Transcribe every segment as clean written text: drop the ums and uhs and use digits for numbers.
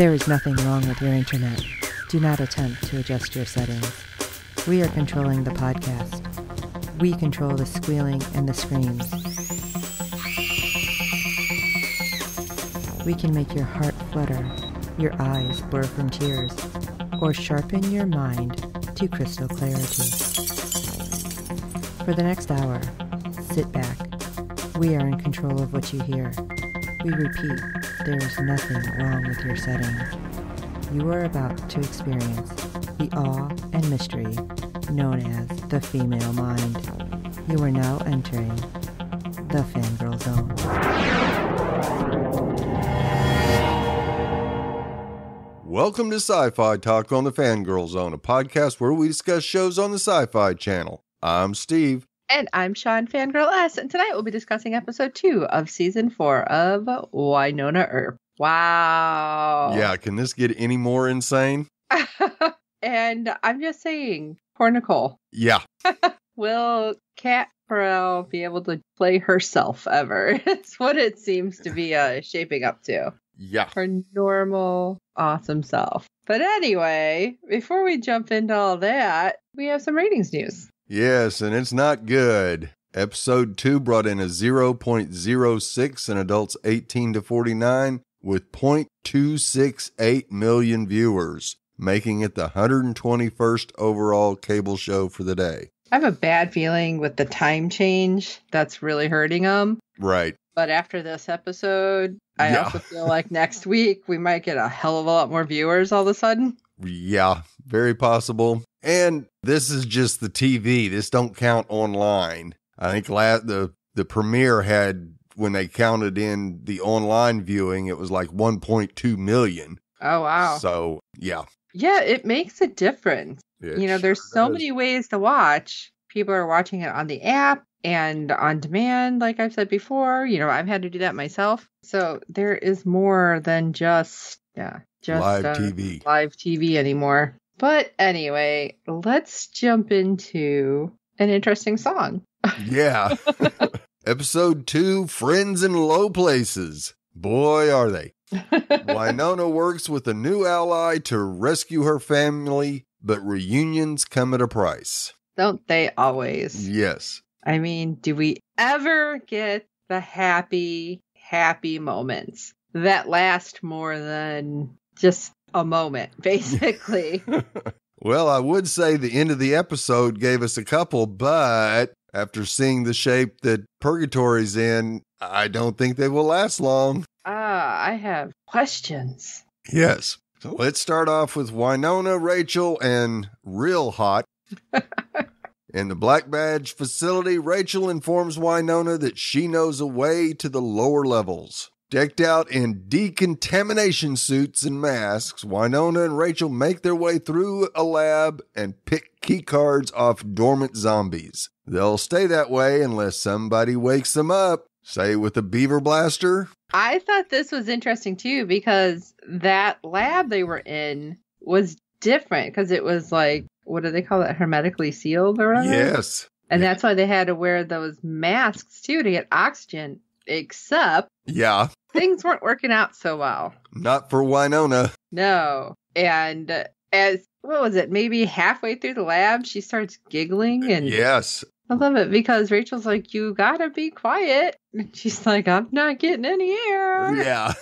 There is nothing wrong with your internet. Do not attempt to adjust your settings. We are controlling the podcast. We control the squealing and the screams. We can make your heart flutter, your eyes blur from tears, or sharpen your mind to crystal clarity. For the next hour, sit back. We are in control of what you hear. We repeat, there is nothing wrong with your settings. You are about to experience the awe and mystery known as the female mind. You are now entering the Fangirl Zone. Welcome to Sci-Fi Talk on the Fangirl Zone, a podcast where we discuss shows on the Sci-Fi Channel. I'm Steve. And I'm Sean, Fangirl S, and tonight we'll be discussing episode 2 of season 4 of Wynonna Earp. Wow. Yeah, can this get any more insane? And I'm just saying, poor Nicole. Yeah. Will Kat Burrell be able to play herself ever? It's what it seems to be shaping up to. Yeah. Her normal, awesome self. But anyway, before we jump into all that, we have some ratings news. Yes, and it's not good. Episode 2 brought in a 0.06 in adults 18 to 49 with 0.268 million viewers, making it the 121st overall cable show for the day. I have a bad feeling with the time change that's really hurting them. Right. But after this episode, I also feel like next week we might get a hell of a lot more viewers all of a sudden. Yeah, very possible. And this is just the TV. This don't count online. I think the premiere had, when they counted in the online viewing, it was like 1.2 million. Oh, wow. So, yeah. Yeah, it makes a difference. There's so many ways to watch. People are watching it on the app and on demand, like I've said before. I've had to do that myself. So there is more than just live TV anymore. But anyway, let's jump into an interesting song. Yeah. Episode 2, Friends in Low Places. Boy, are they. Wynonna works with a new ally to rescue her family, but reunions come at a price. Don't they always? Yes. I mean, do we ever get the happy moments that last more than just a moment, basically? Well, I would say the end of the episode gave us a couple, but after seeing the shape that Purgatory's in, I don't think they will last long. I have questions. Yes. So let's start off with Wynonna, Rachel, and Real Hot. In the Black Badge facility, Rachel informs Wynonna that she knows a way to the lower levels. Decked out in decontamination suits and masks, Wynonna and Rachel make their way through a lab and pick key cards off dormant zombies. They'll stay that way unless somebody wakes them up, say with a beaver blaster. I thought this was interesting too, because that lab they were in was different, because it was like, what do they call it, hermetically sealed or whatever? Yes. And that's why they had to wear those masks too to get oxygen, except things weren't working out so well. Not for Wynonna. No. And maybe halfway through the lab, she starts giggling. And yes. I love it because Rachel's like, you gotta be quiet. And she's like, I'm not getting any air. Yeah.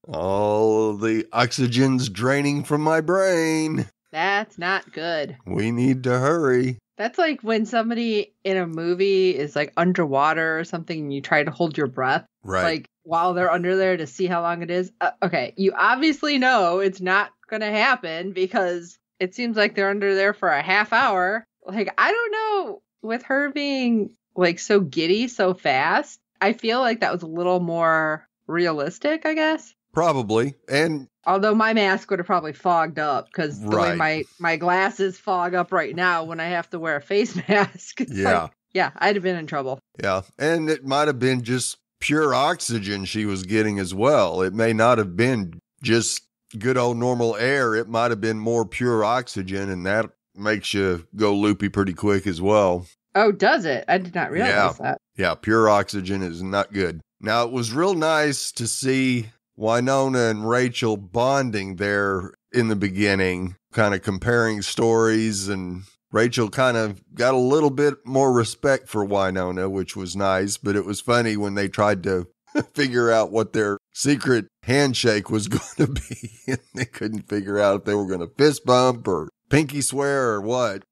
All the oxygen's draining from my brain. That's not good. We need to hurry. That's like when somebody in a movie is like underwater or something and you try to hold your breath. Right. Like while they're under there to see how long it is. Okay. You obviously know it's not going to happen because it seems like they're under there for a half hour. Like, I don't know, with her being like so giddy so fast, I feel like that was a little more realistic, I guess. Probably. And although my mask would have probably fogged up because the way my glasses fog up right now when I have to wear a face mask. I'd have been in trouble. Yeah. And it might have been just pure oxygen she was getting as well. It may not have been just good old normal air. It might have been more pure oxygen, and that makes you go loopy pretty quick as well. Oh, does it? I did not realize that. Yeah, pure oxygen is not good. Now, it was real nice to see Wynonna and Rachel bonding there in the beginning, kind of comparing stories, and Rachel kind of got a little bit more respect for Wynonna, which was nice, but it was funny when they tried to figure out what their secret handshake was going to be, and they couldn't figure out if they were going to fist bump or pinky swear or what.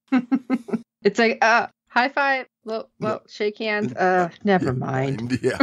It's like, high five, well, shake hands, never mind. Yeah.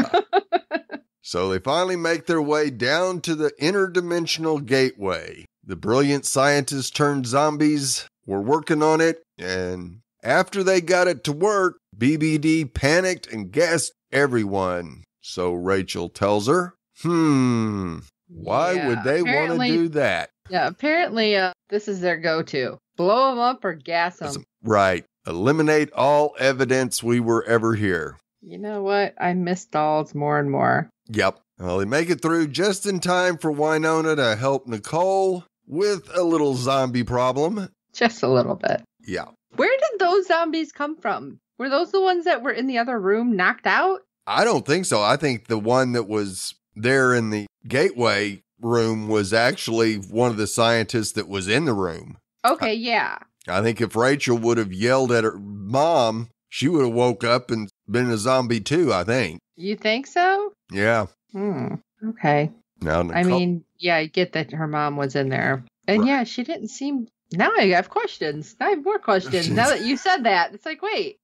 So they finally make their way down to the interdimensional gateway. The brilliant scientists turned zombies were working on it, and after they got it to work, BBD panicked and gassed everyone. So Rachel tells her, why would they want to do that? Yeah, apparently this is their go-to. Blow them up or gas them. Right. Eliminate all evidence we were ever here. You know what? I miss dolls more and more. Yep. Well, they make it through just in time for Wynonna to help Nicole with a little zombie problem. Just a little bit. Yeah. Where did those zombies come from? Were those the ones that were in the other room knocked out? I don't think so. I think the one that was there in the gateway room was actually one of the scientists that was in the room. Okay, yeah. I think if Rachel would have yelled at her mom, she would have woke up and been a zombie too, I think. You think so? Yeah. Okay. Now, I mean, yeah, I get that her mom was in there. And yeah, she didn't seem... Now I have questions. I have more questions. Now that you said that, it's like, wait,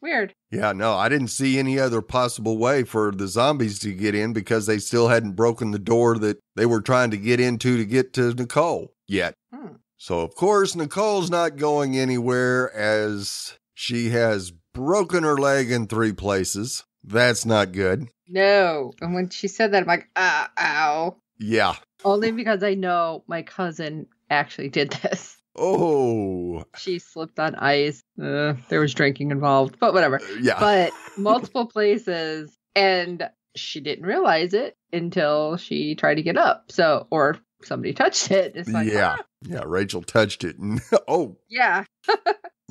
weird. Yeah, no, I didn't see any other possible way for the zombies to get in because they still hadn't broken the door that they were trying to get into to get to Nicole yet. So, of course, Nicole's not going anywhere as she has broken her leg in 3 places. That's not good. No. And when she said that, I'm like, ow. Yeah. Only because I know my cousin actually did this. Oh. She slipped on ice. There was drinking involved, but whatever. Yeah. But multiple places, and she didn't realize it until she tried to get up. So, or somebody touched it. It's like, yeah. Yeah, Rachel touched it. Oh. Yeah. So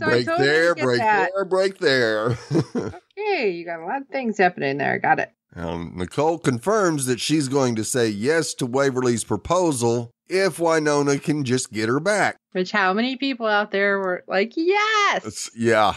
break totally there, break that. there, break there. Okay, you got a lot of things happening there. Got it. Nicole confirms that she's going to say yes to Waverly's proposal if Wynonna can just get her back. Which how many people out there were like, yes! Yeah.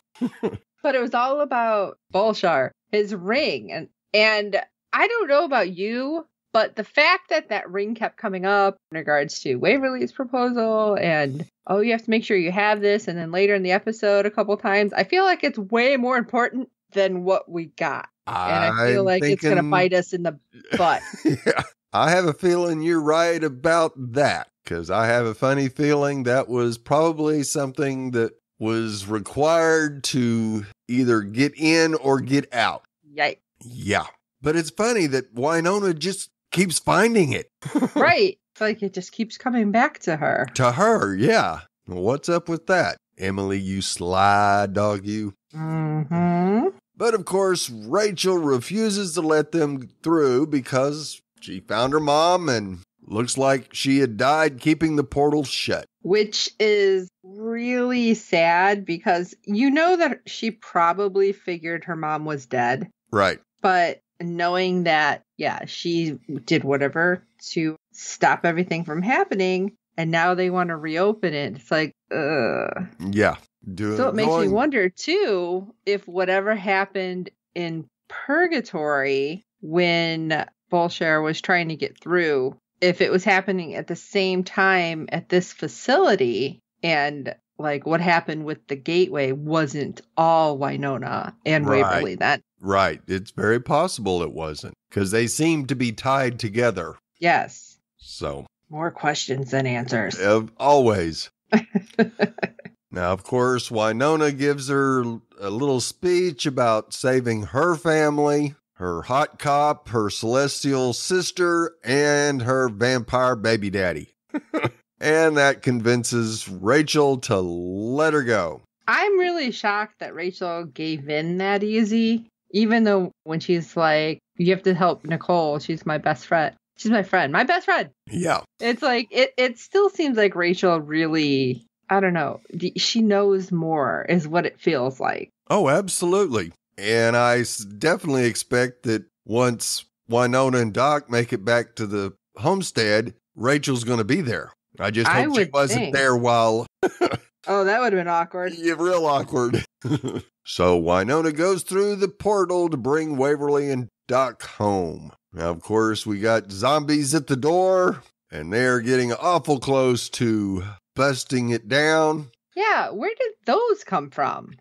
But it was all about Bolshar, his ring. And I don't know about you, but the fact that that ring kept coming up in regards to Waverly's proposal and, oh, you have to make sure you have this. And then later in the episode a couple times, I feel like it's way more important than what we got. And I feel like it's going to bite us in the butt. Yeah. I have a feeling you're right about that, because I have a funny feeling that was probably something that was required to either get in or get out. Yikes. Yeah. But it's funny that Wynonna just keeps finding it. Right. It's like it just keeps coming back to her. To her, yeah. What's up with that? Emily, you sly dog, you. Mm-hmm. But of course, Rachel refuses to let them through because she found her mom and looks like she had died keeping the portal shut. Which is really sad because you know that she probably figured her mom was dead. Right. But knowing that, yeah, she did whatever to stop everything from happening, and now they want to reopen it. It's like, ugh. Yeah. So it makes me wonder, too, if whatever happened in Purgatory when Bolshar was trying to get through, if it was happening at the same time at this facility, and like what happened with the gateway wasn't all Wynonna and Waverly then. Right. It's very possible it wasn't, because they seem to be tied together. Yes. So. More questions than answers. Always. Now, of course, Wynonna gives her a little speech about saving her family, her hot cop, her celestial sister, and her vampire baby daddy. And that convinces Rachel to let her go. I'm really shocked that Rachel gave in that easy, even though when she's like, you have to help Nicole, she's my best friend. She's my friend. My best friend. Yeah. It's like, it still seems like Rachel really, I don't know, she knows more is what it feels like. Oh, absolutely. And I definitely expect that once Wynonna and Doc make it back to the homestead, Rachel's going to be there. I just hope she wasn't there while... Oh, that would have been awkward. Yeah, real awkward. So Wynonna goes through the portal to bring Waverly and Doc home. Now, of course, we got zombies at the door, and they're getting awful close to busting it down. Yeah, where did those come from?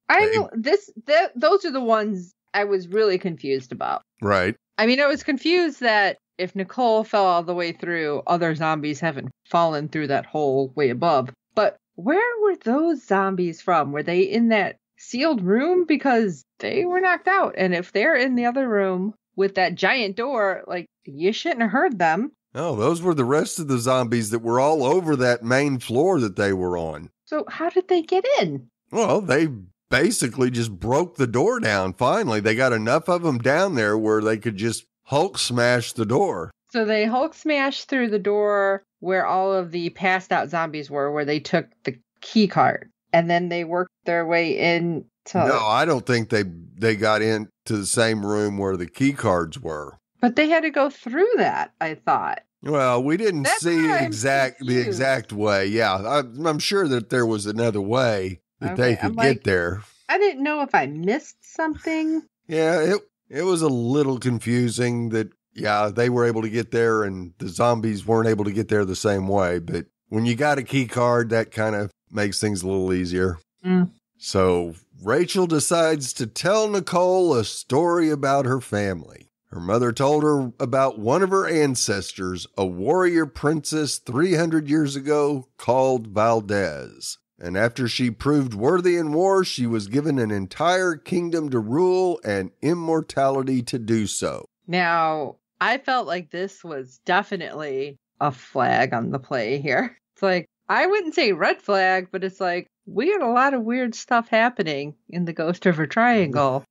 Those are the ones I was really confused about. Right. I mean, I was confused that if Nicole fell all the way through, other zombies haven't fallen through that hole way above. But where were those zombies from? Were they in that sealed room? Because they were knocked out. And if they're in the other room with that giant door, like, you shouldn't have heard them. Oh, those were the rest of the zombies that were all over that main floor that they were on. So how did they get in? Well, they basically just broke the door down. Finally, they got enough of them down there where they could just Hulk smash the door. So they Hulk smashed through the door where all of the passed out zombies were, where they took the key card, and then they worked their way in. No, I don't think they got into the same room where the key cards were. But they had to go through that, I thought. Well, we didn't see the exact way. Yeah, I'm sure that there was another way that they could get there. I didn't know if I missed something. Yeah, it was a little confusing that, yeah, they were able to get there and the zombies weren't able to get there the same way. But when you got a key card, that kind of makes things a little easier. Mm. So Rachel decides to tell Nicole a story about her family. Her mother told her about one of her ancestors, a warrior princess 300 years ago called Valdez. And after she proved worthy in war, she was given an entire kingdom to rule and immortality to do so. Now, I felt like this was definitely a flag on the play here. It's like, I wouldn't say red flag, but it's like, we had a lot of weird stuff happening in the Ghost River Triangle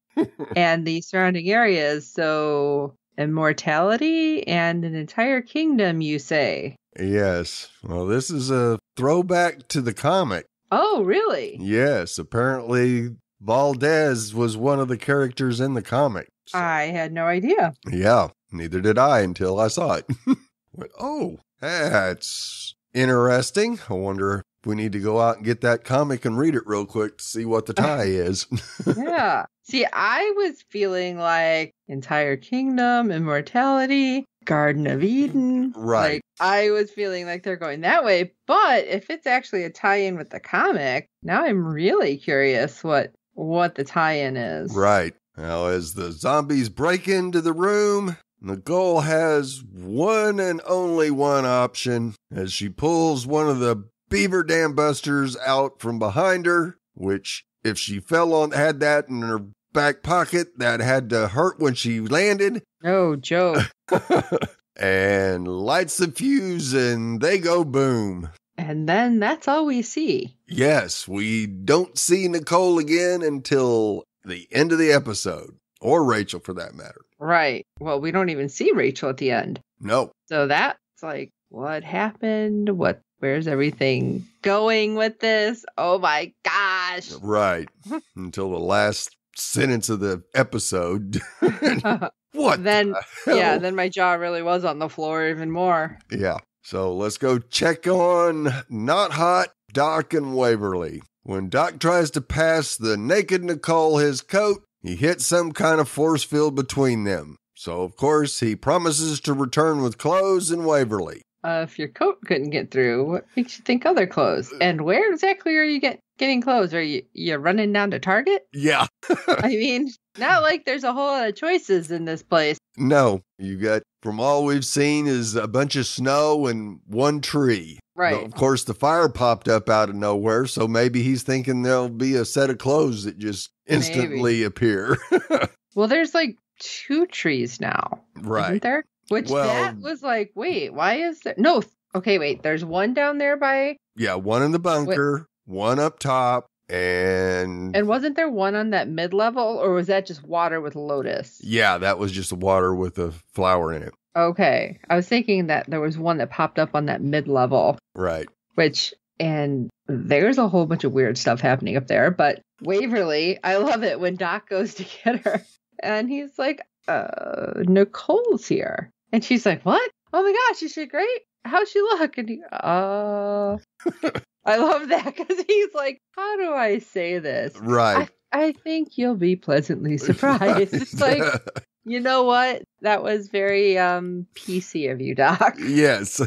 and the surrounding areas. So, immortality and an entire kingdom, you say? Yes. Well, this is a throwback to the comic. Oh, really? Yes. Apparently, Valdez was one of the characters in the comic. So. I had no idea. Yeah. Neither did I until I saw it. Went, oh, that's interesting. I wonder if we need to go out and get that comic and read it real quick to see what the tie is. Yeah. See, I was feeling like entire kingdom, immortality, Garden of Eden. Right. Like, I was feeling like they're going that way. But if it's actually a tie-in with the comic, now I'm really curious what the tie-in is. Right. Now, as the zombies break into the room, Nicole has one and only one option as she pulls one of the beaver dam busters out from behind her, which if she had that in her back pocket, that had to hurt when she landed. Oh, Joe. And lights the fuse and they go boom. And then that's all we see. Yes, we don't see Nicole again until the end of the episode, or Rachel for that matter. Right. Well, we don't even see Rachel at the end. No. So that's like, what happened? Where's everything going with this? Oh my gosh. Right. Until the last sentence of the episode. What? Then my jaw really was on the floor even more. Yeah. So let's go check on Not Hot, Doc, and Waverly. When Doc tries to pass the naked Nicole his coat, he hits some kind of force field between them. So, of course, he promises to return with clothes and Waverly. If your coat couldn't get through, what makes you think other clothes? And where exactly are you getting clothes? Are you running down to Target? Yeah. I mean, not like there's a whole lot of choices in this place. No, you got, from all we've seen, is a bunch of snow and one tree. Right. Of course, the fire popped up out of nowhere, so maybe he's thinking there'll be a set of clothes that just instantly appear. Well, there's like 2 trees now. Right. Isn't there? Which that was like, wait, why is there? No. Okay, wait. There's one down there by. Yeah, one in the bunker, one up top, and wasn't there one on that mid-level, or was that just water with lotus? Yeah, that was just water with a flower in it. Okay. I was thinking that there was one that popped up on that mid-level. Right. And there's a whole bunch of weird stuff happening up there. But Waverly, I love it when Doc goes to get her. And he's like, Nicole's here. And she's like, what? oh my gosh, is she great? How's she look? And he, I love that because he's like, how do I say this? Right. I think you'll be pleasantly surprised. It's like, you know what? That was very PC of you, Doc. Yes.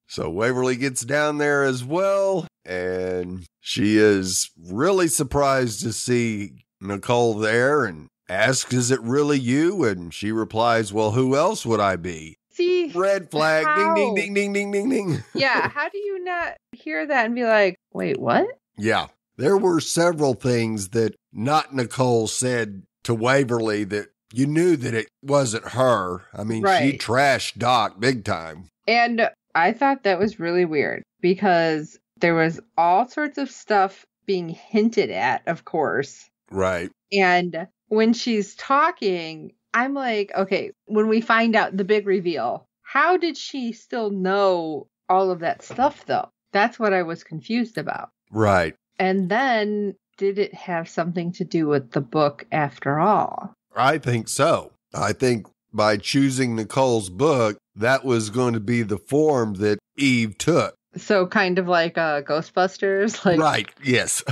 So Waverly gets down there as well, and she is really surprised to see Nicole there and asks, is it really you? And she replies, well, who else would I be? See, red flag, how? ding, ding, ding, ding, ding, ding, ding. Yeah, how do you not hear that and be like, wait, what? Yeah, there were several things that not Nicole said to Waverly that you knew that it wasn't her. I mean, She trashed Doc big time. And I thought that was really weird because there was all sorts of stuff being hinted at, of course. Right. And when she's talking, I'm like, okay, when we find out the big reveal, how did she still know all of that stuff, though? That's what I was confused about. Right. And then, did it have something to do with the book after all? I think so. I think by choosing Nicole's book, that was going to be the form that Eve took. So kind of like Ghostbusters? Like, right, yes.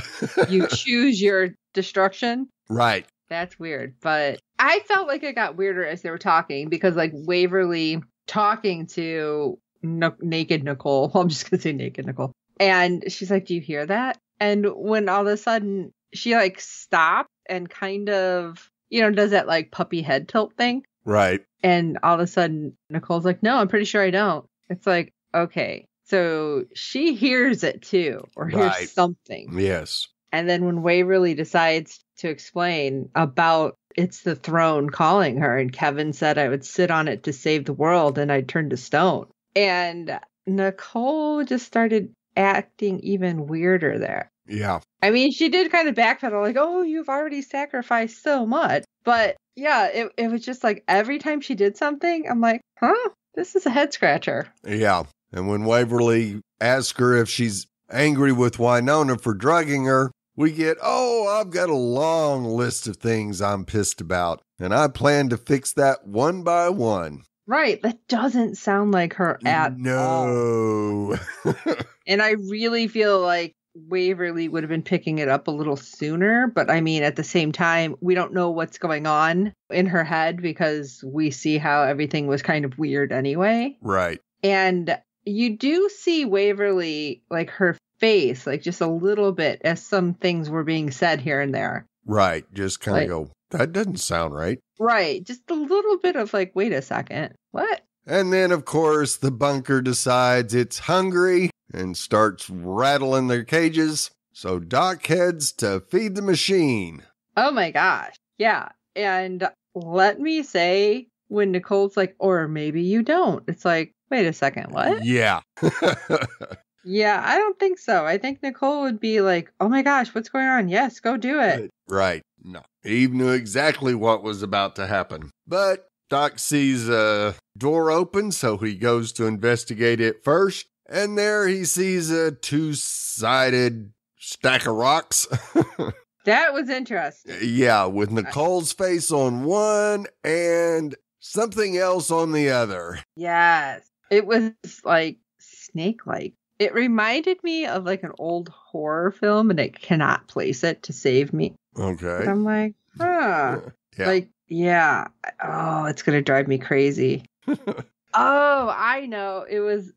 You choose your destruction? Right. That's weird. But I felt like it got weirder as they were talking because like Waverly talking to naked Nicole. Well, I'm just going to say naked Nicole. And she's like, do you hear that? And when all of a sudden she like stopped and kind of, does that like puppy head tilt thing. Right. And all of a sudden Nicole's like, no, I'm pretty sure I don't. It's like, okay. So she hears it too, or hears something. Yes. And then when Waverly decides to explain about it's the throne calling her, and Kevin said I would sit on it to save the world and I'd turn to stone. And Nicole just started acting even weirder there. Yeah. I mean, she did kind of backpedal like, oh, you've already sacrificed so much. But yeah, it was just like every time she did something, I'm like, huh, this is a head scratcher. Yeah. And when Waverly asks her if she's angry with Wynonna for drugging her, we get, I've got a long list of things I'm pissed about, and I plan to fix that one by one. Right. That doesn't sound like her at all. No. And I really feel like Waverly would have been picking it up a little sooner. But I mean, at the same time, we don't know what's going on in her head because we see how everything was kind of weird anyway. Right. And you do see Waverly, like her face, like just a little bit as some things were being said here and there. Right. Just kind of go, that doesn't sound right. Right. Just a little bit of like, wait a second. What? And then, of course, the bunker decides it's hungry and starts rattling their cages. So Doc heads to feed the machine. Oh my gosh. Yeah. And let me say, when Nicole's like, or maybe you don't, it's like, wait a second, what? Yeah. Yeah, I don't think so. I think Nicole would be like, oh my gosh, what's going on? Yes, go do it. Right. No. Eve knew exactly what was about to happen. But Doc sees a door open, so he goes to investigate it first. And there he sees a two-sided stack of rocks. That was interesting. Yeah, with Nicole's face on one and something else on the other. Yes. It was like snake-like. It reminded me of like an old horror film, and it cannot place it to save me. Okay. And I'm like, huh. Yeah. Like, yeah. Oh, it's going to drive me crazy. Oh, I know. It was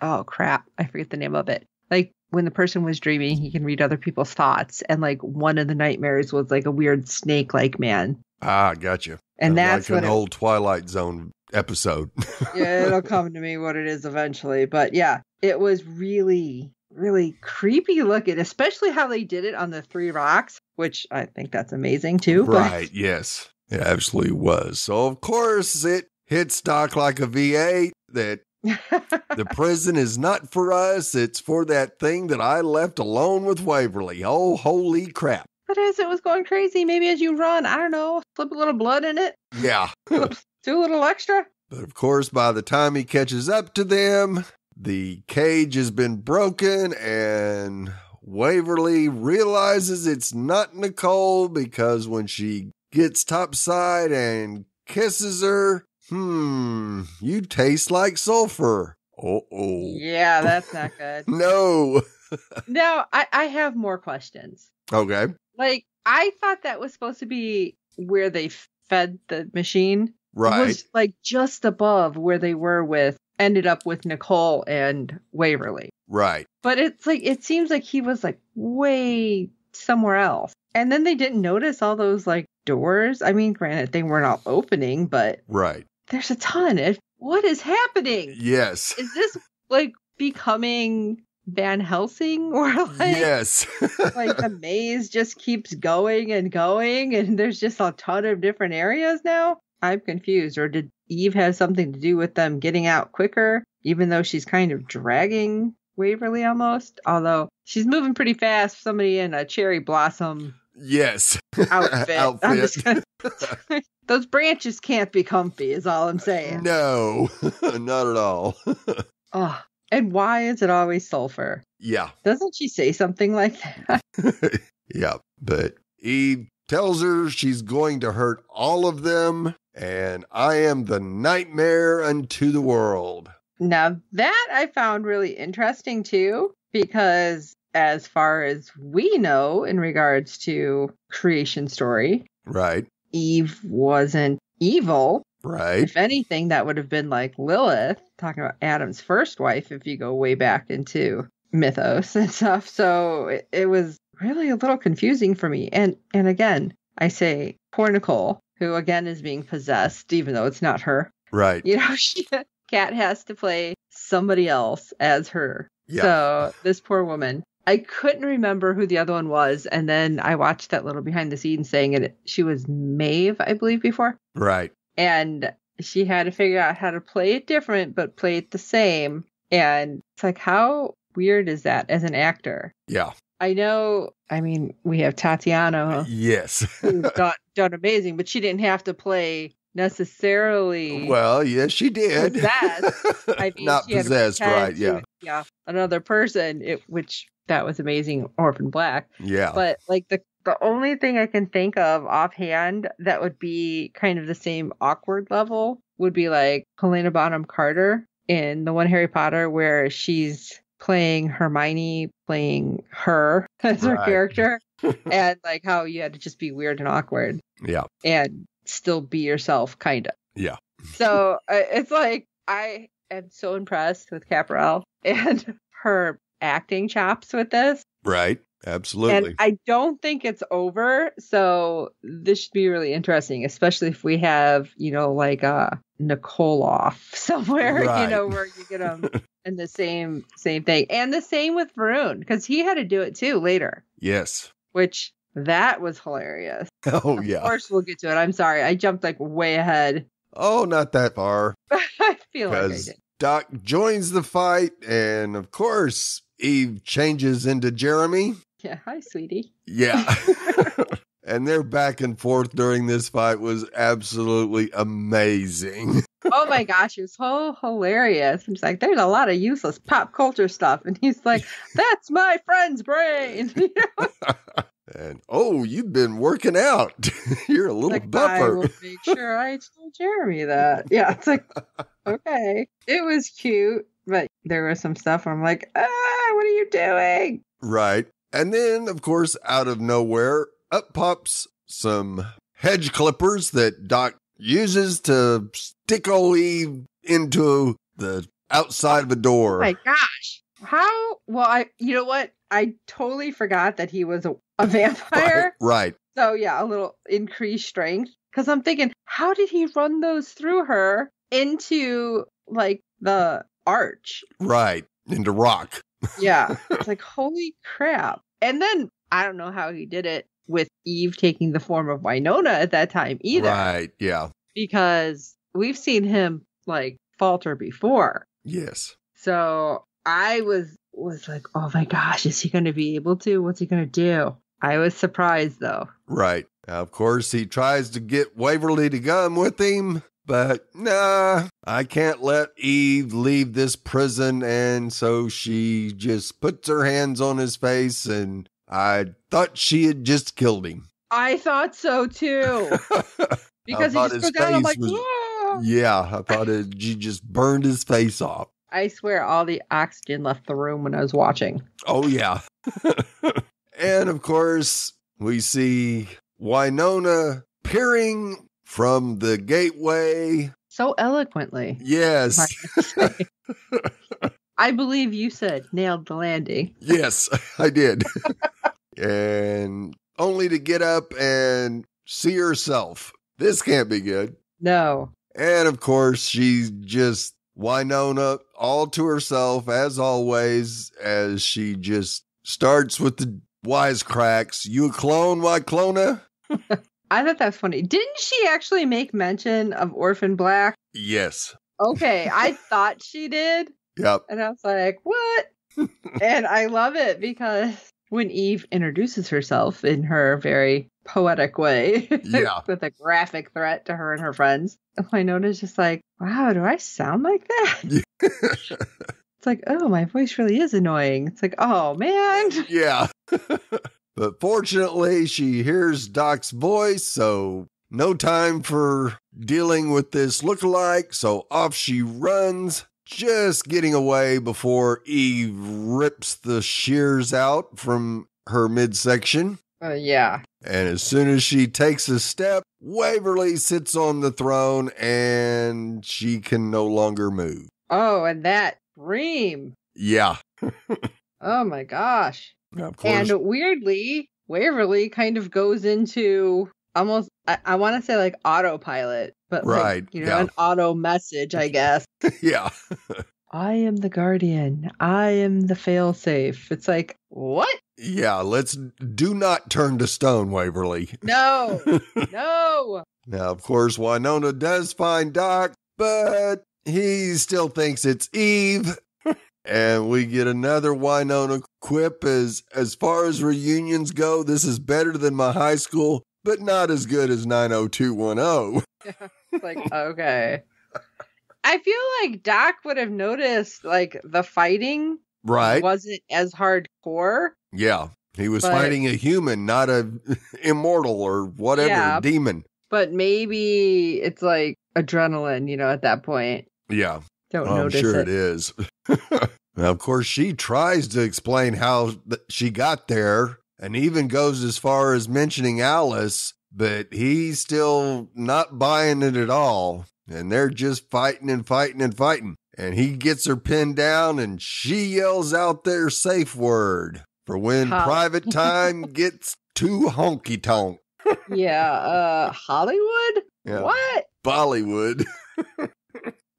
oh crap. I forget the name of it. Like when the person was dreaming, he can read other people's thoughts. And like one of the nightmares was like a weird snake-like man. Ah, gotcha. And that's like an old Twilight Zone episode. Yeah, it'll come to me what it is eventually. But yeah, it was really, really creepy looking, especially how they did it on the three rocks, which I think that's amazing too. Right, yes. It absolutely was. So, of course, it hits Doc like a V8 that the prison is not for us. It's for that thing that I left alone with Waverly. Oh, holy crap. But as it was going crazy, maybe as you run, I don't know, slip a little blood in it. Yeah. Do a little extra. But of course, by the time he catches up to them, the cage has been broken and Waverly realizes it's not Nicole because when she gets topside and kisses her, You taste like sulfur. Uh-oh. Yeah, that's not good. No. Now, I have more questions. Okay. Like, I thought that was supposed to be where they fed the machine. Right. It was like just above where they ended up with Nicole and Waverly. Right. But it's like, it seems like he was like way somewhere else. And then they didn't notice all those like doors. I mean, granted, they weren't all opening, but right. There's a ton. What is happening? Yes. Is this like becoming Van Helsing, or like, yes, like the maze just keeps going and going and there's just a ton of different areas now? I'm confused. Or did Eve have something to do with them getting out quicker, even though she's kind of dragging Waverly almost? Although she's moving pretty fast. Somebody in a cherry blossom outfit. I'm just gonna, those branches can't be comfy is all I'm saying. No, not at all. Oh, and why is it always sulfur? Yeah. Doesn't she say something like that? Yeah, but Eve tells her she's going to hurt all of them, and I am the nightmare unto the world. Now that I found really interesting too, because as far as we know in regards to creation story, right, Eve wasn't evil. Right. If anything, that would have been like Lilith, talking about Adam's first wife, if you go way back into mythos and stuff. So it was really a little confusing for me. And again, I say poor Nicole, who again is being possessed, even though it's not her. Right. You know, Kat has to play somebody else as her. Yeah. So this poor woman. I couldn't remember who the other one was. And then I watched that little behind the scenes saying it. She was Maeve, I believe, before. Right. And she had to figure out how to play it different, but play it the same. And it's like, how weird is that as an actor? Yeah. I know, I mean, we have Tatiana. Yes. Who's done amazing, but she didn't have to play necessarily. Well, yes, she did. Possessed. I mean, not she had to possessed, right? Yeah. Yeah. Another person, which that was amazing. Orphan Black. Yeah. But like the only thing I can think of offhand that would be kind of the same awkward level would be like Helena Bonham Carter in the one Harry Potter, where she's playing Hermione, playing her as her character, and like how you had to just be weird and awkward. Yeah. And still be yourself, kind of. Yeah. So it's like, I am so impressed with Caprell and her acting chops with this. Right. Absolutely. And I don't think it's over. So this should be really interesting, especially if we have, like Nicole off somewhere, right. Where you get them in the same thing. And the same with Varun, because he had to do it too later. Yes. Which that was hilarious. Oh, yeah. Of course we'll get to it. I'm sorry. I jumped like way ahead. Oh, not that far. I feel like I did. Doc joins the fight, and of course, Eve changes into Jeremy. Yeah, hi, sweetie. Yeah. And their back and forth during this fight was absolutely amazing. Oh my gosh, it was so hilarious. He's like, there's a lot of useless pop culture stuff. And he's like, that's my friend's brain. And, you've been working out. You're a little like, buffer. I will make sure I tell Jeremy that. Yeah, it's like, okay. It was cute, but there was some stuff where I'm like, what are you doing? Right. And then, of course, out of nowhere, up pops some hedge clippers that Doc uses to stick old Eve into the outside of a door. Oh my gosh. How? Well, you know what? I totally forgot that he was a vampire. Right. So, yeah, a little increased strength. Because I'm thinking, how did he run those through her into, like, the arch? Right. Into rock. Yeah. It's like, holy crap. And then, I don't know how he did it with Eve taking the form of Wynonna at that time either. Right, yeah. Because we've seen him, like, falter before. Yes. So, I was like, oh my gosh, is he going to be able to? What's he going to do? I was surprised, though. Right. Now, of course, he tries to get Waverly to come with him. But nah, I can't let Eve leave this prison, and so she just puts her hands on his face, and I thought she had just killed him. I thought so too. Because he just goes down, I'm like, Yeah, I thought she just burned his face off. I swear all the oxygen left the room when I was watching. Oh, yeah. And, of course, we see Wynonna peering from the gateway. So eloquently. Yes. I believe you said nailed the landing. Yes, I did. And only to get up and see herself. This can't be good. No. And, of course, she's just Wynonna all to herself, as always, as she just starts with the wisecracks. You a clone, Wynonna? I thought that was funny. Didn't she actually make mention of Orphan Black? Yes. Okay, I thought she did. Yep. And I was like, what? And I love it because when Eve introduces herself in her very poetic way, Yeah. with a graphic threat to her and her friends, Wynonna's just like, wow, do I sound like that? It's like, oh, my voice really is annoying. It's like, oh, man. Yeah. But fortunately, she hears Doc's voice, so no time for dealing with this lookalike. So off she runs, just getting away before Eve rips the shears out from her midsection. Yeah. And as soon as she takes a step, Waverly sits on the throne and she can no longer move. Oh, and that scream. Yeah. Oh my gosh. Of course. And weirdly, Waverly kind of goes into almost, I want to say like autopilot, but right. like, an auto message, I guess. Yeah. I am the guardian. I am the failsafe. It's like, what? Yeah, let's do not turn to stone, Waverly. No. No. Now, of course, Wynonna does find Doc, but he still thinks it's Eve. And we get another Wynonna quip as far as reunions go, this is better than my high school, but not as good as 90210. It's like, okay. I feel like Doc would have noticed, like, the fighting wasn't as hardcore. Yeah, he was fighting a human, not a immortal or whatever, demon. But maybe it's like adrenaline, at that point. Yeah. Don't notice I'm sure it is. Now, of course, she tries to explain how she got there and even goes as far as mentioning Alice, but he's still not buying it at all. And they're just fighting and fighting and fighting. And he gets her pinned down and she yells out their safe word for when private time gets too honky tonk. Yeah, Hollywood? Yeah. What? Bollywood.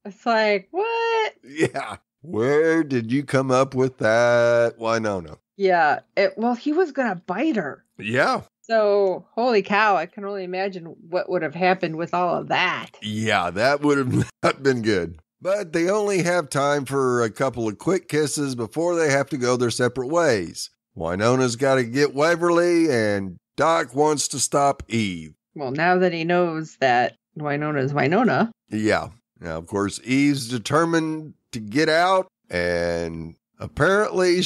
It's like, what? Yeah. Where did you come up with that, Wynonna? Yeah. Well, he was going to bite her. Yeah. So, holy cow, I can only imagine what would have happened with all of that. Yeah, that would have not been good. But they only have time for a couple of quick kisses before they have to go their separate ways. Wynonna's got to get Waverly, and Doc wants to stop Eve. Well, now that he knows that Wynonna's Wynonna. Yeah. Now, of course, Eve's determined to get out, and apparently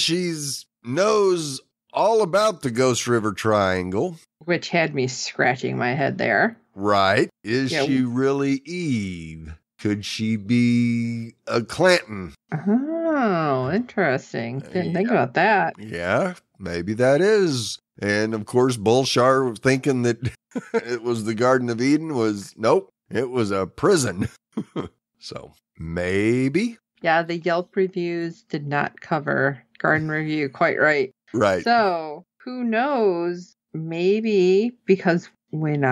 knows all about the Ghost River Triangle. Which had me scratching my head there. Right. Is she really Eve? Could she be a Clanton? Oh, interesting. Didn't think about that. Yeah, maybe that is. And of course, Bullshar thinking that it was the Garden of Eden nope, it was a prison. So maybe. Yeah, the Yelp reviews did not cover Garden Review quite right. Right. So who knows? Maybe because when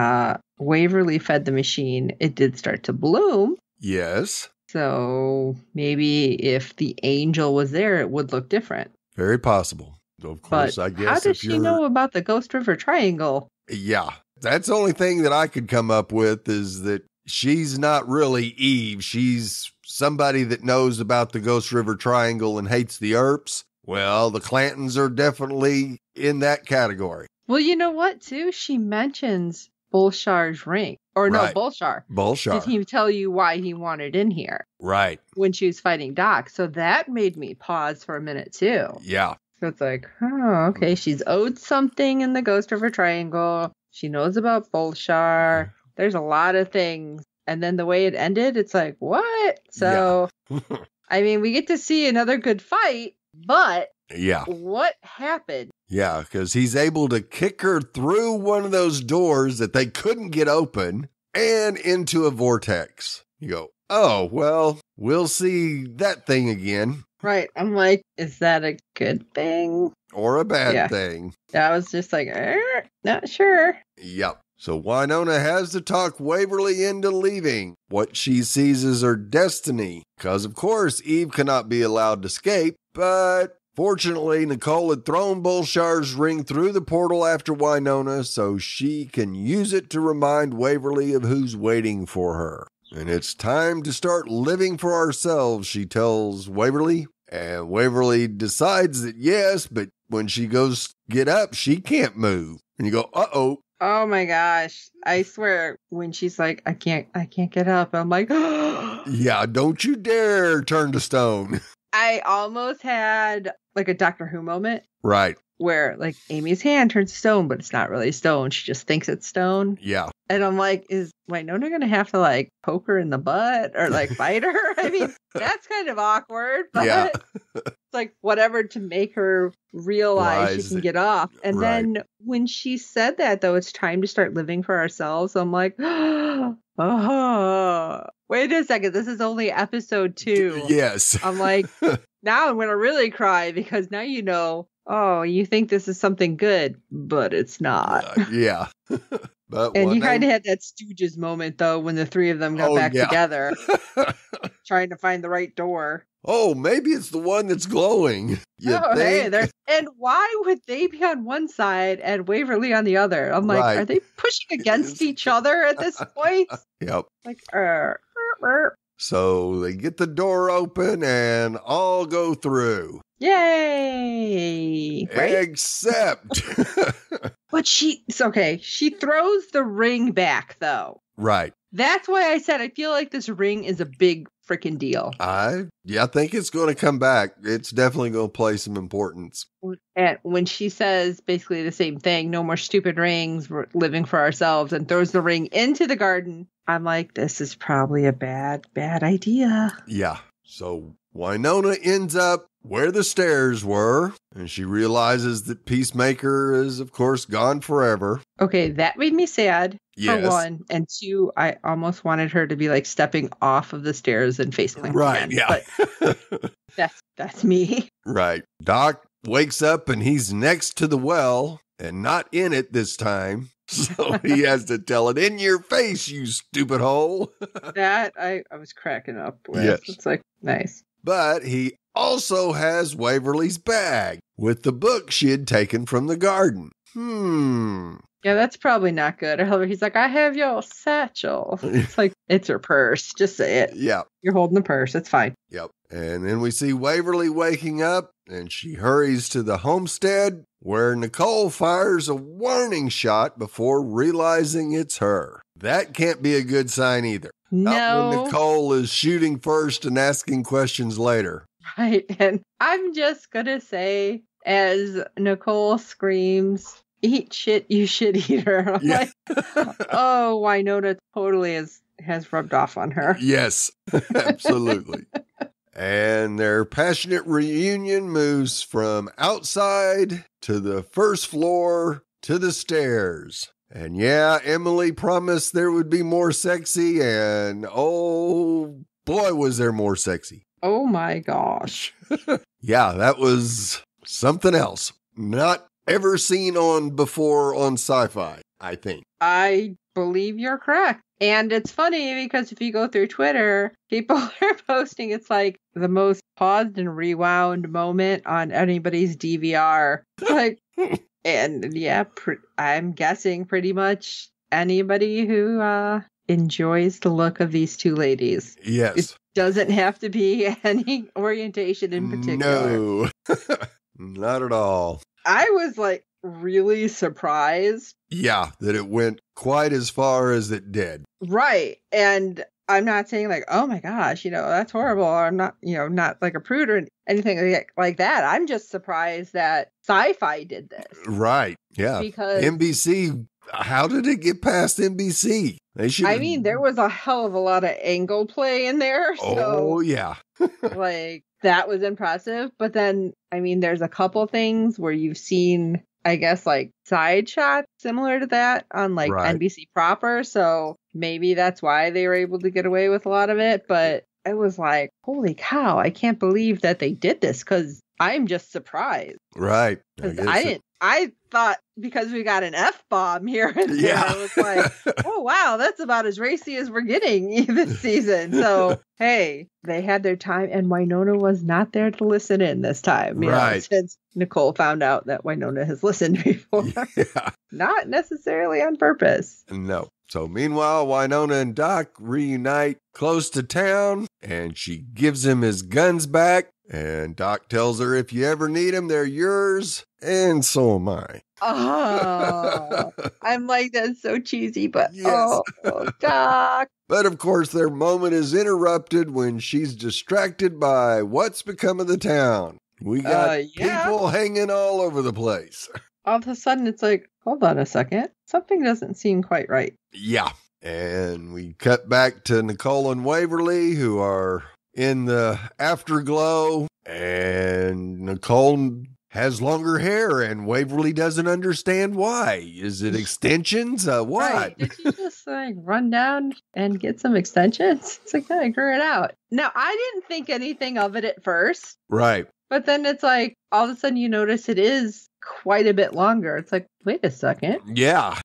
Waverly fed the machine, it did start to bloom. Yes. So maybe if the angel was there, it would look different. Very possible. Of course, I guess. How does she know about the Ghost River Triangle? Yeah. That's the only thing that I could come up with is that she's not really Eve. She's somebody that knows about the Ghost River Triangle and hates the Earps. Well, the Clantons are definitely in that category. Well, you know what, too? She mentions Bullshar's ring. Or no, Bullshar. Bullshar. Did he tell you why he wanted in here? Right. When she was fighting Doc. So that made me pause for a minute, too. Yeah. So it's like, oh, okay. She's owed something in the Ghost River Triangle. She knows about Bullshar. There's a lot of things And then the way it ended, it's like, what? So, Yeah. I mean, we get to see another good fight, but Yeah. what happened? Yeah, because he's able to kick her through one of those doors that they couldn't get open and into a vortex. You go, oh, well, we'll see that thing again. Right. I'm like, is that a good thing? Or a bad thing. I was just like, not sure. Yep. So Wynonna has to talk Waverly into leaving what she sees as her destiny. Because, of course, Eve cannot be allowed to escape. But fortunately, Nicole had thrown Bolshar's ring through the portal after Wynonna so she can use it to remind Waverly of who's waiting for her. And it's time to start living for ourselves, she tells Waverly. And Waverly decides that yes, but when she goes get up, she can't move. And you go, uh-oh. Oh my gosh. I swear when she's like, I can't get up. I'm like, yeah, don't you dare turn to stone. I almost had like a Doctor Who moment. Right. Where like Amy's hand turns to stone, but it's not really stone. She just thinks it's stone. Yeah. And I'm like, is Wynonna going to have to like poke her in the butt or like bite her? I mean, that's kind of awkward, but it's like whatever to make her realize she can get off. And then when she said that, though, it's time to start living for ourselves. I'm like, oh, wait a second. This is only episode 2. Yes. I'm like, now I'm going to really cry because now you know. Oh, you think this is something good, but it's not. Yeah. But and you kind of had that Stooges moment, though, when the three of them got back together, trying to find the right door. Oh, maybe it's the one that's glowing. Hey, and why would they be on one side and Waverly on the other? I'm like, are they pushing against each other at this point? Yep. Like, So they get the door open and all go through. Yay! Right? Except. But it's okay. She throws the ring back, though. Right. That's why I said I feel like this ring is a big freaking deal. I think it's going to come back. It's definitely going to play some importance. And when she says basically the same thing, no more stupid rings, we're living for ourselves, and throws the ring into the garden, I'm like, this is probably a bad idea. Yeah. So Wynonna ends up where the stairs were, and she realizes that Peacemaker is, of course, gone forever. Okay, that made me sad, yes. For one. And two, I almost wanted her to be like stepping off of the stairs and face plant. Right, again, yeah. But that's me. Right. Doc wakes up and he's next to the well and not in it this time. So he has to tell it in your face, you stupid hole. That I was cracking up with. Yes. It's like, nice. But he also has Waverly's bag with the book she had taken from the garden. Yeah, that's probably not good. He's like, I have your satchel. It's like, it's her purse. Just say it. Yeah. You're holding the purse. It's fine. Yep. And then we see Waverly waking up and she hurries to the homestead where Nicole fires a warning shot before realizing it's her. That can't be a good sign either. No. Not when Nicole is shooting first and asking questions later. Right. And I'm just going to say, as Nicole screams, eat shit, you shit eater. I'm like, oh, Wynonna totally has rubbed off on her. Yes, absolutely. And their passionate reunion moves from outside to the first floor to the stairs. And yeah, Emily promised there would be more sexy, and oh boy, was there more sexy. Oh my gosh. Yeah, that was something else. Not ever seen before on Sci-Fi, I think. I believe you're correct. And it's funny because if you go through Twitter, people are posting it's like the most paused and rewound moment on anybody's DVR. Like, and yeah, I'm guessing pretty much anybody who enjoys the look of these two ladies. Yes. It doesn't have to be any orientation in particular. No, not at all. I was like really surprised. Yeah, that it went quite as far as it did. Right. And I'm not saying like, oh my gosh, that's horrible. Or I'm not, not like a prude or anything like that. I'm just surprised that Sci-Fi did this. Right. Yeah. Because NBC, how did it get past NBC? I mean, there was a hell of a lot of angle play in there. So, oh, yeah. like, that was impressive. But then, I mean, there's a couple things where you've seen, I guess, like, side shots similar to that on, like, NBC proper. So maybe that's why they were able to get away with a lot of it. But I was like, holy cow, I can't believe that they did this, because I'm just surprised. Right. I thought because we got an F-bomb here and there, I was like, oh, wow, that's about as racy as we're getting this season. So, hey, they had their time, and Wynonna was not there to listen in this time. You know, since Nicole found out that Wynonna has listened before. Yeah. Not necessarily on purpose. No. So meanwhile, Wynonna and Doc reunite close to town, and she gives him his guns back. And Doc tells her, if you ever need them, they're yours. And so am I. Oh, I'm like, that's so cheesy, but oh, Doc. But of course, their moment is interrupted when she's distracted by what's become of the town. We got people hanging all over the place. All of a sudden, it's like, hold on a second. Something doesn't seem quite right. Yeah. And we cut back to Nicole and Waverly, who are in the afterglow, and Nicole has longer hair, and Waverly doesn't understand why. Is it extensions? What? Right. Did you just like run down and get some extensions? It's like, I grew it out. Now, I didn't think anything of it at first. Right. But then it's like, all of a sudden you notice it is quite a bit longer. It's like, wait a second. Yeah.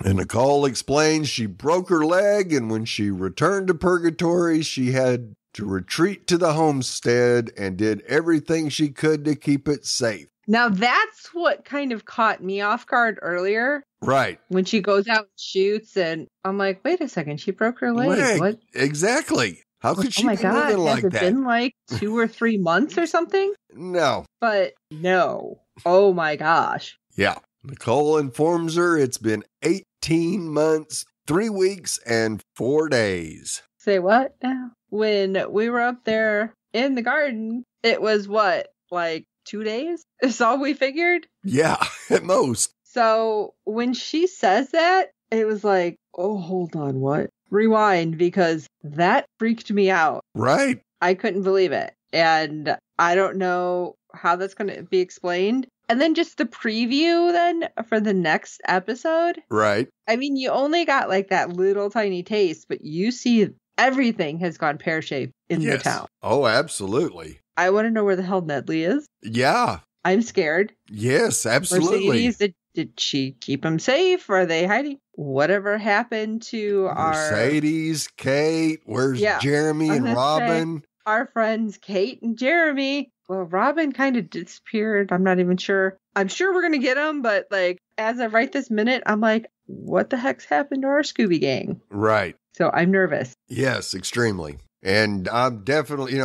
And Nicole explains she broke her leg, and when she returned to Purgatory, she had to retreat to the homestead and did everything she could to keep it safe. Now, that's what kind of caught me off guard earlier. Right. When she goes out and shoots, and I'm like, wait a second, she broke her leg. What? Exactly. How could she be living like that? Has it been like 2 or 3 months or something? No. But no. Oh my gosh. Yeah. Nicole informs her it's been 18 months, 3 weeks, and 4 days. Say what now? When we were up there in the garden, it was what, like 2 days? Is all we figured? Yeah, at most. So when she says that, it was like, oh, hold on, what? Rewind, because that freaked me out. Right. I couldn't believe it. And I don't know how that's going to be explained. And then just the preview then for the next episode. Right. I mean, you only got like that little tiny taste, but you see everything has gone pear-shaped in the town. Oh, absolutely. I want to know where the hell Nedley is. Yeah. I'm scared. Yes, absolutely. Mercedes, did she keep him safe? Are they hiding? Whatever happened to Mercedes, Kate, where's Jeremy and Robin? Our friends Kate and Jeremy. Well, Robin kind of disappeared. I'm not even sure. I'm sure we're going to get him, but like as of right this minute, I'm like, what the heck's happened to our Scooby Gang? Right. So I'm nervous. Yes, extremely. And I'm definitely,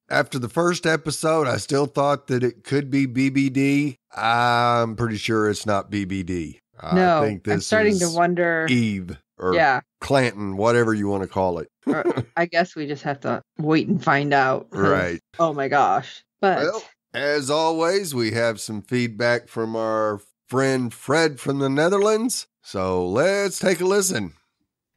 after the first episode, I still thought that it could be BBD. I'm pretty sure it's not BBD. No, I think this I'm starting to wonder. Eve or Clanton, whatever you want to call it. I guess we just have to wait and find out. Right. Oh my gosh. But well, as always, we have some feedback from our friend Fred from the Netherlands. So let's take a listen.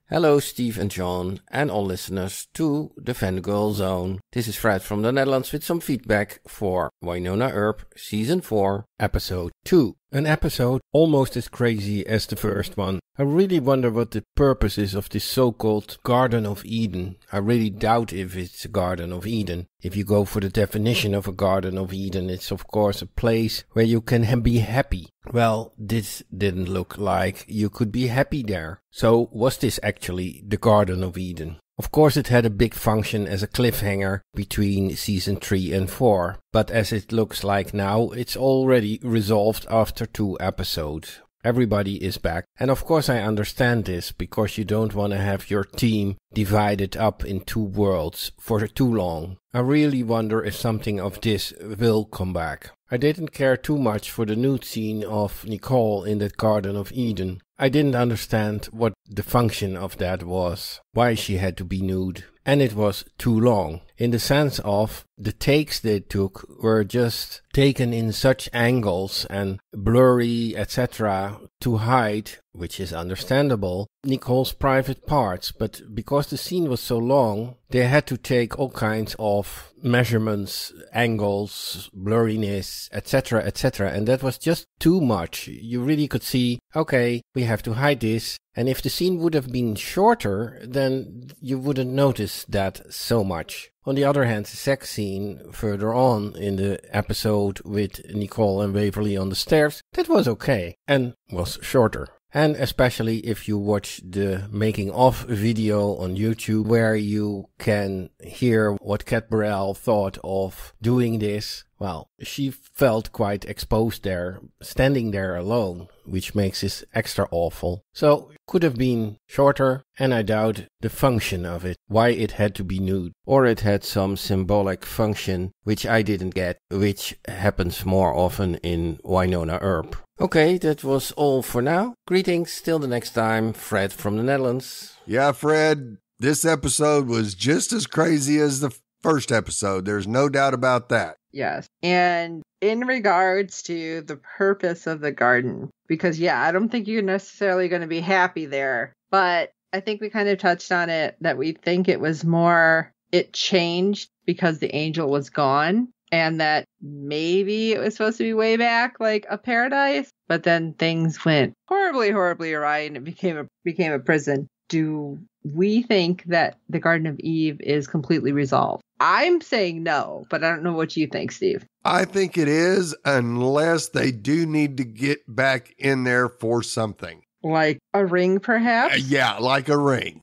Hello, Steve and John, and all listeners to the Fangirl Zone. This is Fred from the Netherlands with some feedback for Wynonna Earp Season 4, Episode 2. An episode almost as crazy as the first one. I really wonder what the purpose is of this so-called Garden of Eden. I really doubt if it's a Garden of Eden. If you go for the definition of a Garden of Eden, it's of course a place where you can be happy. Well, this didn't look like you could be happy there. So was this actually the Garden of Eden? Of course it had a big function as a cliffhanger between season 3 and 4, but as it looks like now, it's already resolved after 2 episodes. Everybody is back, and of course I understand this, because you don't want to have your team divided up in 2 worlds for too long. I really wonder if something of this will come back. I didn't care too much for the nude scene of Nicole in that Garden of Eden. I didn't understand what the function of that was, why she had to be nude. And it was too long. in the sense of the takes they took were just taken in such angles and blurry, etc., to hide, which is understandable, Nicole's private parts. But because the scene was so long, they had to take all kinds of measurements, angles, blurriness, etc., etc. And that was just too much. You really could see, okay, we have to hide this. And if the scene would have been shorter, then you wouldn't notice that so much. On the other hand, the sex scene further on in the episode with Nicole and Waverly on the stairs, that was okay and was shorter. And especially if you watch the making of video on YouTube, where you can hear what Kat Burrell thought of doing this. Well, she felt quite exposed there, standing there alone, which makes this extra awful. So it could have been shorter, and I doubt the function of it, why it had to be nude. Or it had some symbolic function, which I didn't get, which happens more often in Wynonna Earp. Okay, that was all for now. Greetings, till the next time. Fred from the Netherlands. Yeah, Fred, this episode was just as crazy as the first episode. There's no doubt about that. Yes. And in regards to the purpose of the garden, because, yeah, I don't think you're necessarily going to be happy there, but I think we kind of touched on it, that we think it was more, it changed because the angel was gone, and that maybe it was supposed to be way back, like a paradise, but then things went horribly, horribly awry, and it became a prison. Do we think that the Garden of Eve is completely resolved? I'm saying no, but I don't know what you think, Steve. I think it is, unless they do need to get back in there for something. Like a ring, perhaps? Yeah, like a ring.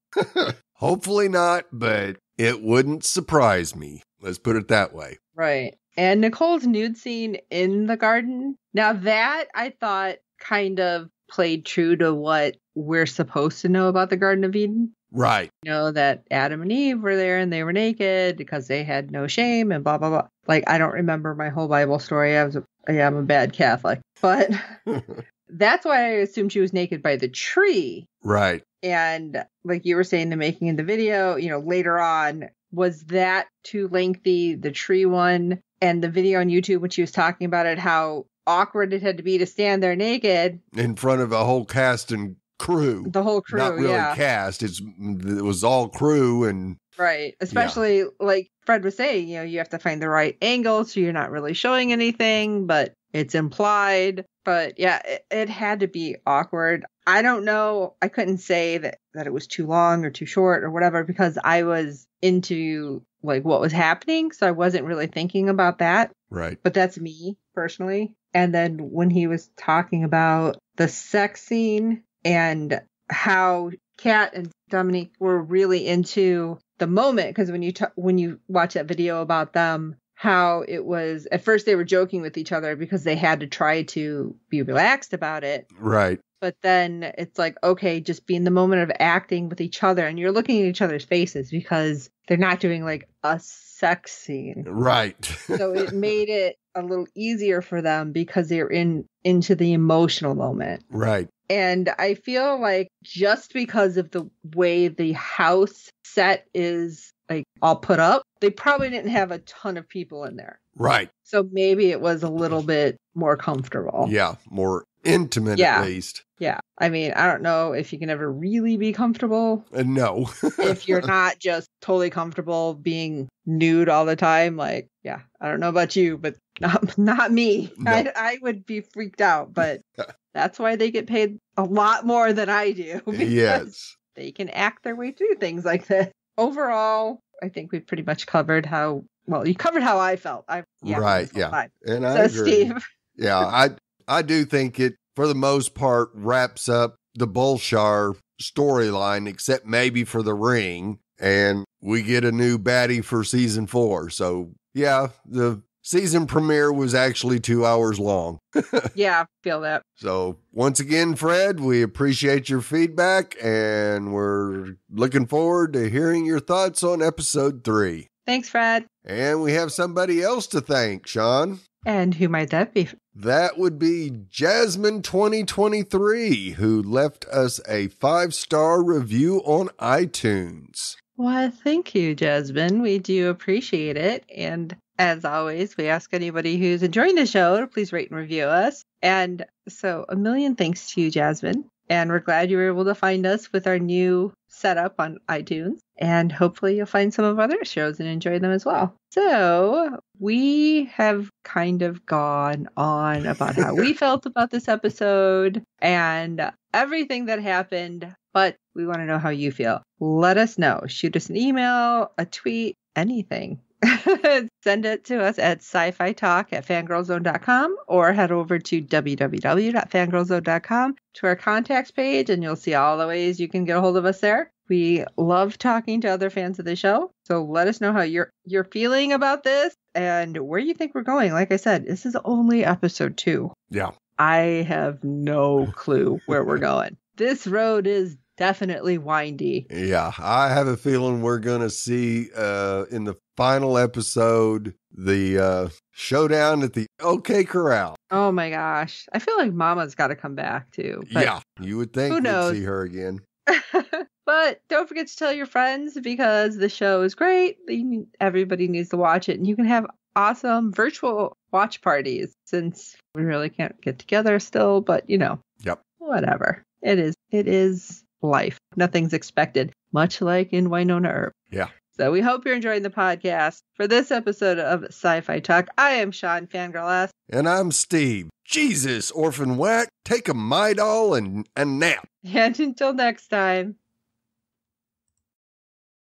Hopefully not, but it wouldn't surprise me. Let's put it that way. Right. And Nicole's nude scene in the garden. Now that I thought kind of played true to what we're supposed to know about the Garden of Eden. Right. You know, that Adam and Eve were there and they were naked because they had no shame and blah, blah, blah. Like, I don't remember my whole Bible story. I'm a bad Catholic. But that's why I assumed she was naked by the tree. Right. And like you were saying, the making of the video, you know, later on, was that too lengthy, the tree one? And the video on YouTube when she was talking about it, how awkward it had to be to stand there naked. In front of a whole cast and crew. The whole crew, Not really yeah. cast. It was all crew and... Right. Especially, like Fred was saying, you know, you have to find the right angle so you're not really showing anything, but it's implied. But yeah, it had to be awkward. I don't know. I couldn't say that it was too long or too short or whatever, because I was into like what was happening. So I wasn't really thinking about that. Right. But that's me personally. And then when he was talking about the sex scene and how Kat and Dominique were really into the moment, because when you watch that video about them, how it was, at first they were joking with each other because they had to try to be relaxed about it. Right. But then it's like, okay, just be in the moment of acting with each other, and you're looking at each other's faces because they're not doing like a sex scene. Right. So it made it a little easier for them because they're into the emotional moment. Right. And I feel like just because of the way the house set is like all put up, they probably didn't have a ton of people in there. Right. So maybe it was a little bit more comfortable. Yeah. More intimate, at least. Yeah. I mean, I don't know if you can ever really be comfortable. No. If you're not just totally comfortable being nude all the time. Like, yeah, I don't know about you, but not me. No. I would be freaked out, but that's why they get paid a lot more than I do. Yes. They can act their way through things like this. Overall, I think we've pretty much covered how, well, you covered how I felt. Right. Yeah. And I agree. Steve. Yeah. I do think it, for the most part, wraps up the Bolshar storyline, except maybe for the ring, and we get a new baddie for season 4. So, yeah, the season premiere was actually 2 hours long. Yeah, feel that. So, once again, Fred, we appreciate your feedback, and we're looking forward to hearing your thoughts on episode 3. Thanks, Fred. And we have somebody else to thank, Sean. And who might that be? That would be Jasmine 2023, who left us a 5-star review on iTunes. Well, thank you, Jasmine. We do appreciate it. And as always, we ask anybody who's enjoying the show to please rate and review us. And so a million thanks to you, Jasmine. And we're glad you were able to find us with our new setup on iTunes. And hopefully you'll find some of our other shows and enjoy them as well. So we have kind of gone on about how we felt about this episode and everything that happened, but we want to know how you feel. Let us know. Shoot us an email, a tweet, anything. Send it to us at sci-fi talk@fangirlzone.com or head over to www.fangirlzone.com to our contacts page and you'll see all the ways you can get a hold of us there. We love talking to other fans of the show. So let us know how you're feeling about this and where you think we're going. Like I said, this is only episode 2. Yeah. I have no clue where we're going. This road is definitely windy. Yeah, I have a feeling we're going to see in the final episode the showdown at the OK Corral. Oh my gosh. I feel like Mama's got to come back too. Yeah, you would think we'd see her again. But don't forget to tell your friends because the show is great. Everybody needs to watch it. And you can have awesome virtual watch parties since we really can't get together still. But, Yep. Whatever. It is life. Nothing's expected, much like in Wynonna Earp. Yeah. So we hope you're enjoying the podcast. For this episode of Sci-Fi Talk, I am Sean Fangirl S. And I'm Steve. Jesus, Orphan Whack, take a Midol and nap. And until next time.